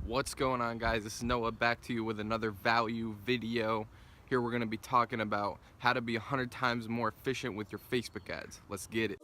What's going on, guys? This is Noah back to you with another value video. Here we're going to be talking about how to be 100 times more efficient with your Facebook ads. Let's get it.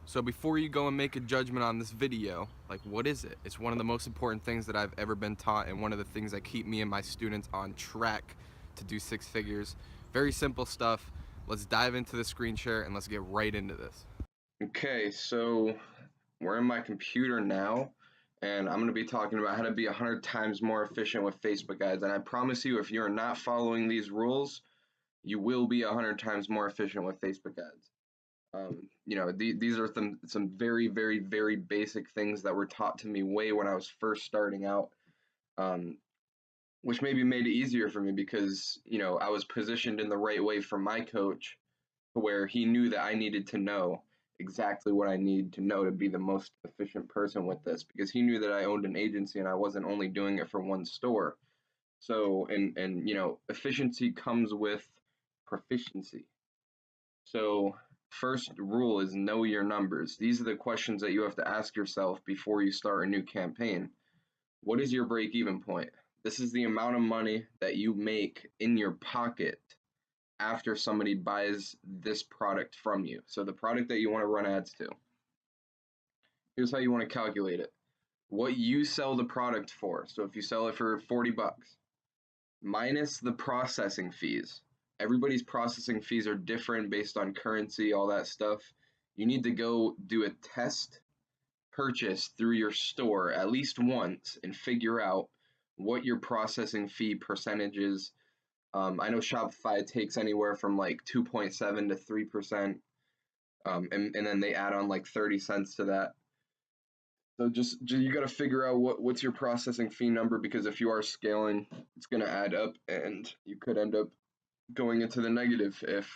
So before you go and make a judgment on this video, like, what is it? It's one of the most important things that I've ever been taught, and one of the things that keep me and my students on track to do six figures. Very simple stuff. Let's dive into the screen share and let's get right into this. Okay, so we're in my computer now, and I'm going to be talking about how to be 100 times more efficient with Facebook ads. And I promise you, if you're not following these rules, you will be 100 times more efficient with Facebook ads. These are some very, very, very basic things that were taught to me way when I was first starting out, um, which maybe made it easier for me because, I was positioned in the right way from my coach to where he knew that I needed to know exactly what I need to know to be the most efficient person with this, because he knew that I owned an agency and I wasn't only doing it for one store. So, efficiency comes with proficiency. So, first rule is know your numbers. These are the questions that you have to ask yourself before you start a new campaign. What is your break even point? This is the amount of money that you make in your pocket after somebody buys this product from you. So the product that you want to run ads to. Here's how you want to calculate it. What you sell the product for. So if you sell it for 40 bucks, minus the processing fees. Everybody's processing fees are different based on currency, all that stuff. You need to go do a test purchase through your store at least once and figure out what your processing fee percentage is. I know Shopify takes anywhere from like 2.7 to 3%, and then they add on like 30 cents to that. So just you got to figure out what's your processing fee number, because if you are scaling, it's going to add up, and you could end up going into the negative if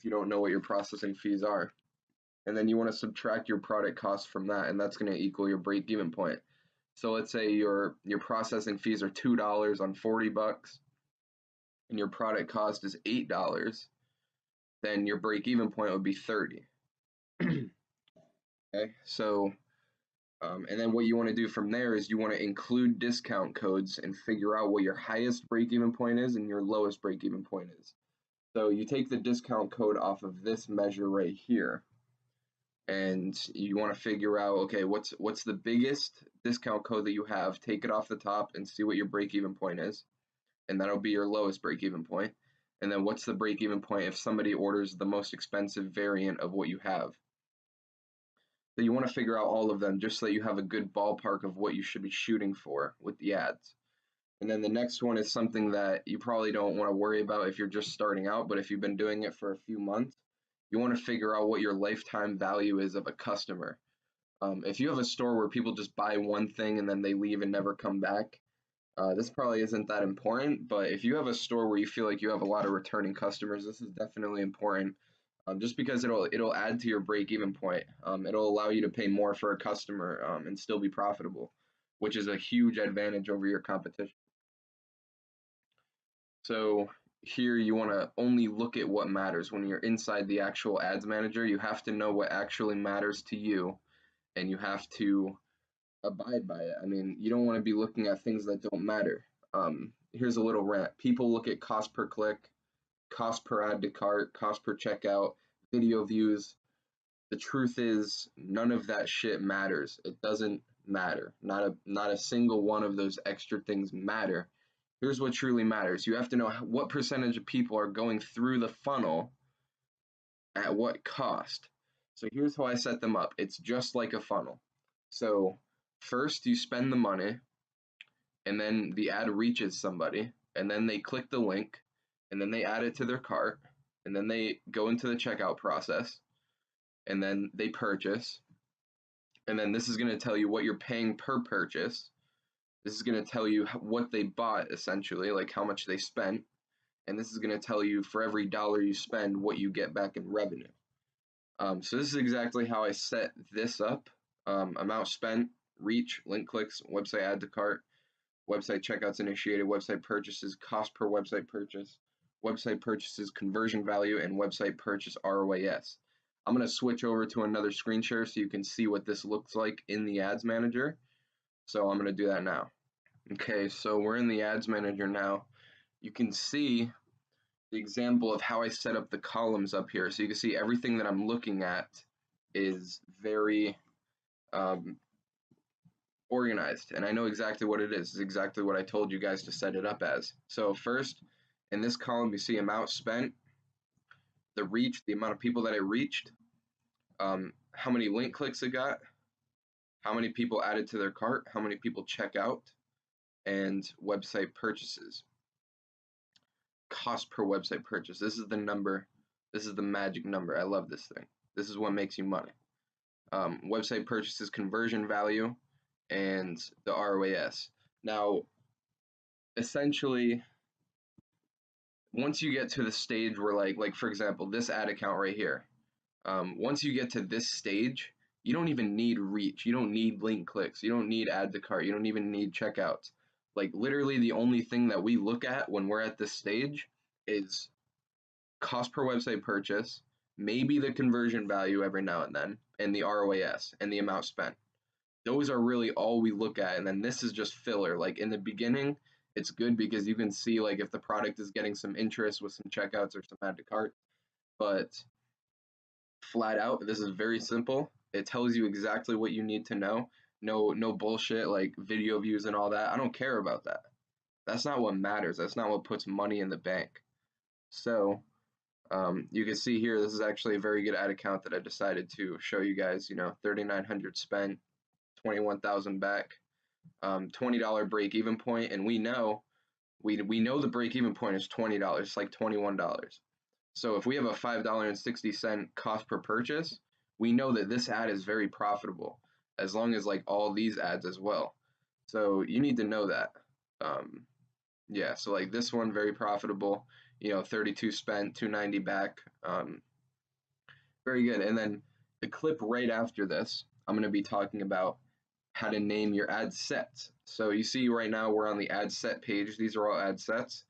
you don't know what your processing fees are. And then you want to subtract your product cost from that, and that's going to equal your break even point. So let's say your processing fees are $2 on 40 bucks, and your product cost is $8, then your break even point would be 30. Okay, so and then what you want to do from there is you want to include discount codes and figure out what your highest break even point is and your lowest break even point is. So you take the discount code off of this measure right here, and you want to figure out, okay, what's the biggest discount code that you have, take it off the top and see what your break even point is, and that'll be your lowest break even point. And then what's the break even point if somebody orders the most expensive variant of what you have. So you want to figure out all of them just so that you have a good ballpark of what you should be shooting for with the ads. And then the next one is something that you probably don't want to worry about if you're just starting out, but if you've been doing it for a few months, you want to figure out what your lifetime value is of a customer. If you have a store where people just buy one thing and then they leave and never come back, this probably isn't that important. But if you have a store where you feel like you have a lot of returning customers, this is definitely important. Just because it'll add to your break even point. It'll allow you to pay more for a customer, and still be profitable, which is a huge advantage over your competition. So here you want to only look at what matters. When you're inside the actual ads manager, you have to know what actually matters to you, and you have to abide by it. I mean, you don't want to be looking at things that don't matter. Here's a little rant. People look at cost per click, cost per add to cart, cost per checkout, video views. The truth is, none of that shit matters. It doesn't matter. Not a single one of those extra things matter. Here's what truly matters. You have to know what percentage of people are going through the funnel at what cost. So here's how I set them up. It's just like a funnel. So first you spend the money, and then the ad reaches somebody, and then they click the link, and then they add it to their cart, and then they go into the checkout process, and then they purchase. And then this is going to tell you what you're paying per purchase. This is going to tell you what they bought, essentially, like how much they spent. And this is going to tell you for every dollar you spend what you get back in revenue. So this is exactly how I set this up. Amount spent, reach, link clicks, website add to cart, website checkouts initiated, website purchases, cost per website purchase, website purchases conversion value, and website purchase ROAS. I'm going to switch over to another screen share so you can see what this looks like in the ads manager. So I'm going to do that now. Okay, so we're in the ads manager now. You can see the example of how I set up the columns up here. So you can see everything that I'm looking at is very organized, and I know exactly what it is. It's exactly what I told you guys to set it up as. So first, in this column, you see amount spent, the reach, the amount of people that I reached, how many link clicks it got, how many people added to their cart, how many people check out, and website purchases. Cost per website purchase. This is the number. This is the magic number. I love this thing. This is what makes you money. Website purchases, conversion value, and the ROAS. Now, essentially, once you get to the stage where like for example, this ad account right here, once you get to this stage, you don't even need reach. You don't need link clicks. You don't need add to cart. You don't even need checkouts. Like literally the only thing that we look at when we're at this stage is cost per website purchase, maybe the conversion value every now and then, and the ROAS and the amount spent. Those are really all we look at, and then this is just filler. Like in the beginning, it's good because you can see like if the product is getting some interest with some checkouts or some add to cart, but flat out, this is very simple. It tells you exactly what you need to know. No bullshit like video views and all that. I don't care about that. That's not what matters. That's not what puts money in the bank. So you can see here, this is actually a very good ad account that I decided to show you guys. 3,900 spent, 21,000 back, $20 break even point, and we know the break even point is $20. It's like $21. So if we have a $5.60 cost per purchase, we know that this ad is very profitable, as long as like all these ads as well. So you need to know that. Yeah, so like this one, very profitable. 32 spent, 290 back. Very good. And then the clip right after this, I'm going to be talking about how to name your ad sets. So you see right now we're on the ad set page. These are all ad sets.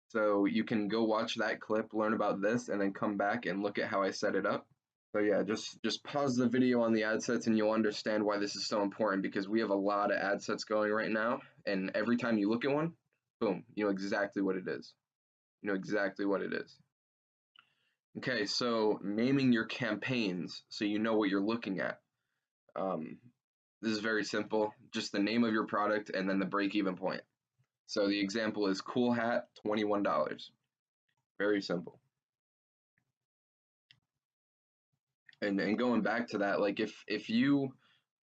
So you can go watch that clip, learn about this, and then come back and look at how I set it up. So yeah, just pause the video on the ad sets and you'll understand why this is so important, because we have a lot of ad sets going right now, and every time you look at one, boom, you know exactly what it is. You know exactly what it is. Okay, so naming your campaigns so you know what you're looking at. This is very simple, just the name of your product and then the break-even point. So the example is Cool Hat, $21. Very simple. And going back to that, like if you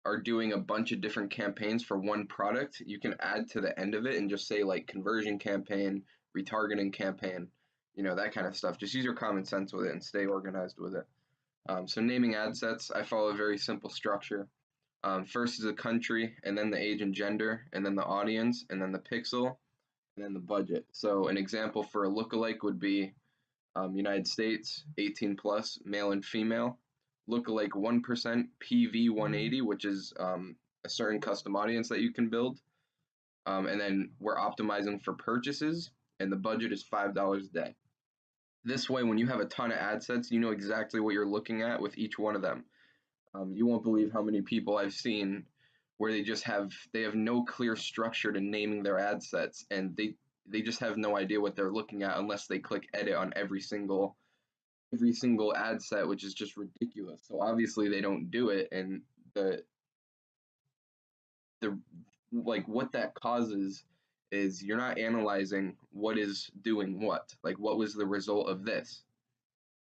are doing a bunch of different campaigns for one product, you can add to the end of it and just say like conversion campaign, retargeting campaign, that kind of stuff. Just use your common sense with it and stay organized with it. So naming ad sets, I follow a very simple structure. First is the country, and then the age and gender, and then the audience, and then the pixel, and then the budget. So an example for a lookalike would be United States, 18 plus, male and female. Lookalike 1%, PV 180, which is a certain custom audience that you can build. And then we're optimizing for purchases, and the budget is $5 a day. This way, when you have a ton of ad sets, you know exactly what you're looking at with each one of them. You won't believe how many people I've seen where they have no clear structure to naming their ad sets, and they just have no idea what they're looking at unless they click edit on every single ad set, which is just ridiculous. So obviously they don't do it, and the like what that causes is you're not analyzing what is doing what. Like what was the result of this,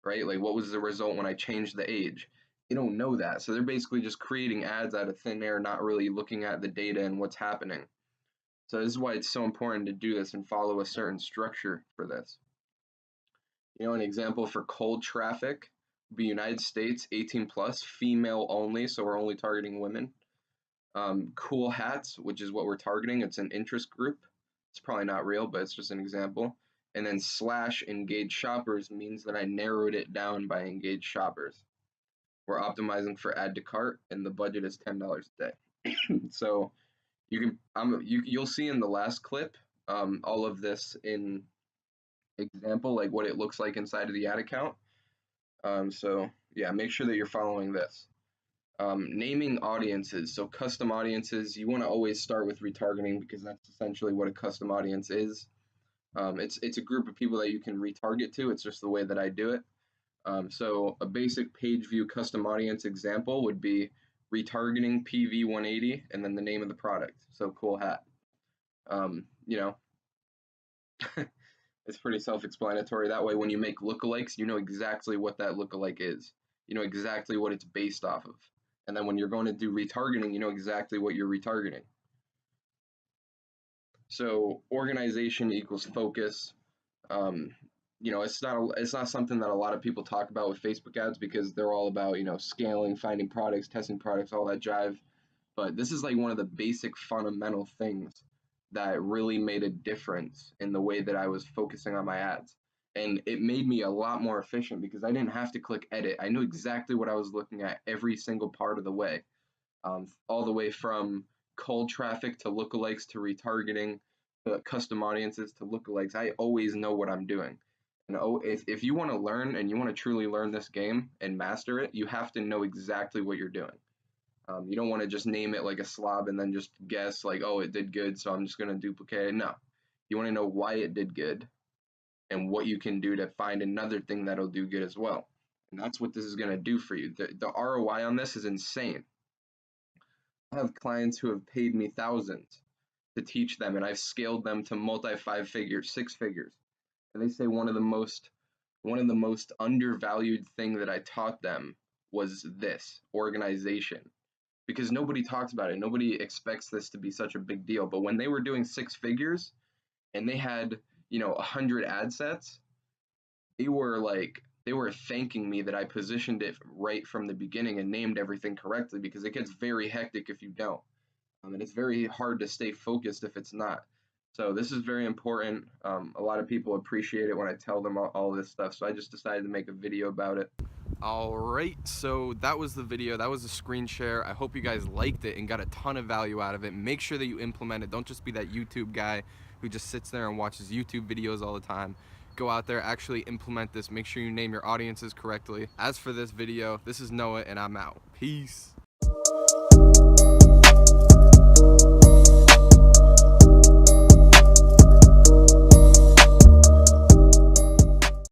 right? Like what was the result when I changed the age? They don't know that. So they're basically just creating ads out of thin air, not really looking at the data and what's happening. So this is why it's so important to do this and follow a certain structure for this. An example for cold traffic would be United States, 18 plus, female only, so we're only targeting women. Cool hats, which is what we're targeting. It's an interest group. It's probably not real, but it's just an example. And then / engaged shoppers means that I narrowed it down by engaged shoppers. We're optimizing for add to cart, and the budget is $10 a day. So you'll see in the last clip all of this in example, like what it looks like inside of the ad account. So yeah, make sure that you're following this. Naming audiences. So custom audiences, you want to always start with retargeting because that's essentially what a custom audience is. It's a group of people that you can retarget to. It's just the way that I do it. So a basic page view custom audience example would be retargeting PV180 and then the name of the product. So cool hat. You know, it's pretty self-explanatory. That way, when you make lookalikes, you know exactly what that lookalike is. You know exactly what it's based off of. And then when you're going to do retargeting, you know exactly what you're retargeting. So organization equals focus. Um, it's not something that a lot of people talk about with Facebook ads because they're all about scaling, finding products, testing products, all that jive. But this is like one of the basic fundamental things that really made a difference in the way that I was focusing on my ads. And it made me a lot more efficient because I didn't have to click edit. I knew exactly what I was looking at every single part of the way, all the way from cold traffic to lookalikes to retargeting to custom audiences to lookalikes. I always know what I'm doing. And if you want to learn and you want to truly learn this game and master it, you have to know exactly what you're doing. You don't want to just name it like a slob and then just guess like, oh, it did good, so I'm just going to duplicate it. No, you want to know why it did good and what you can do to find another thing that'll do good as well. And that's what this is going to do for you. The ROI on this is insane. I have clients who have paid me thousands to teach them, and I've scaled them to multi 5 figures, 6 figures. And they say one of the most undervalued thing that I taught them was this organization because nobody talks about it. Nobody expects this to be such a big deal. But when they were doing 6 figures and they had 100 ad sets, they were thanking me that I positioned it right from the beginning and named everything correctly because it gets very hectic if you don't. And it's very hard to stay focused if it's not. So this is very important. A lot of people appreciate it when I tell them all this stuff. So I just decided to make a video about it. All right, so that was the video. That was a screen share. I hope you guys liked it and got a ton of value out of it. Make sure that you implement it. Don't just be that YouTube guy who just sits there and watches YouTube videos all the time. Go out there, actually implement this. Make sure you name your audiences correctly. As for this video, this is Noah and I'm out. Peace.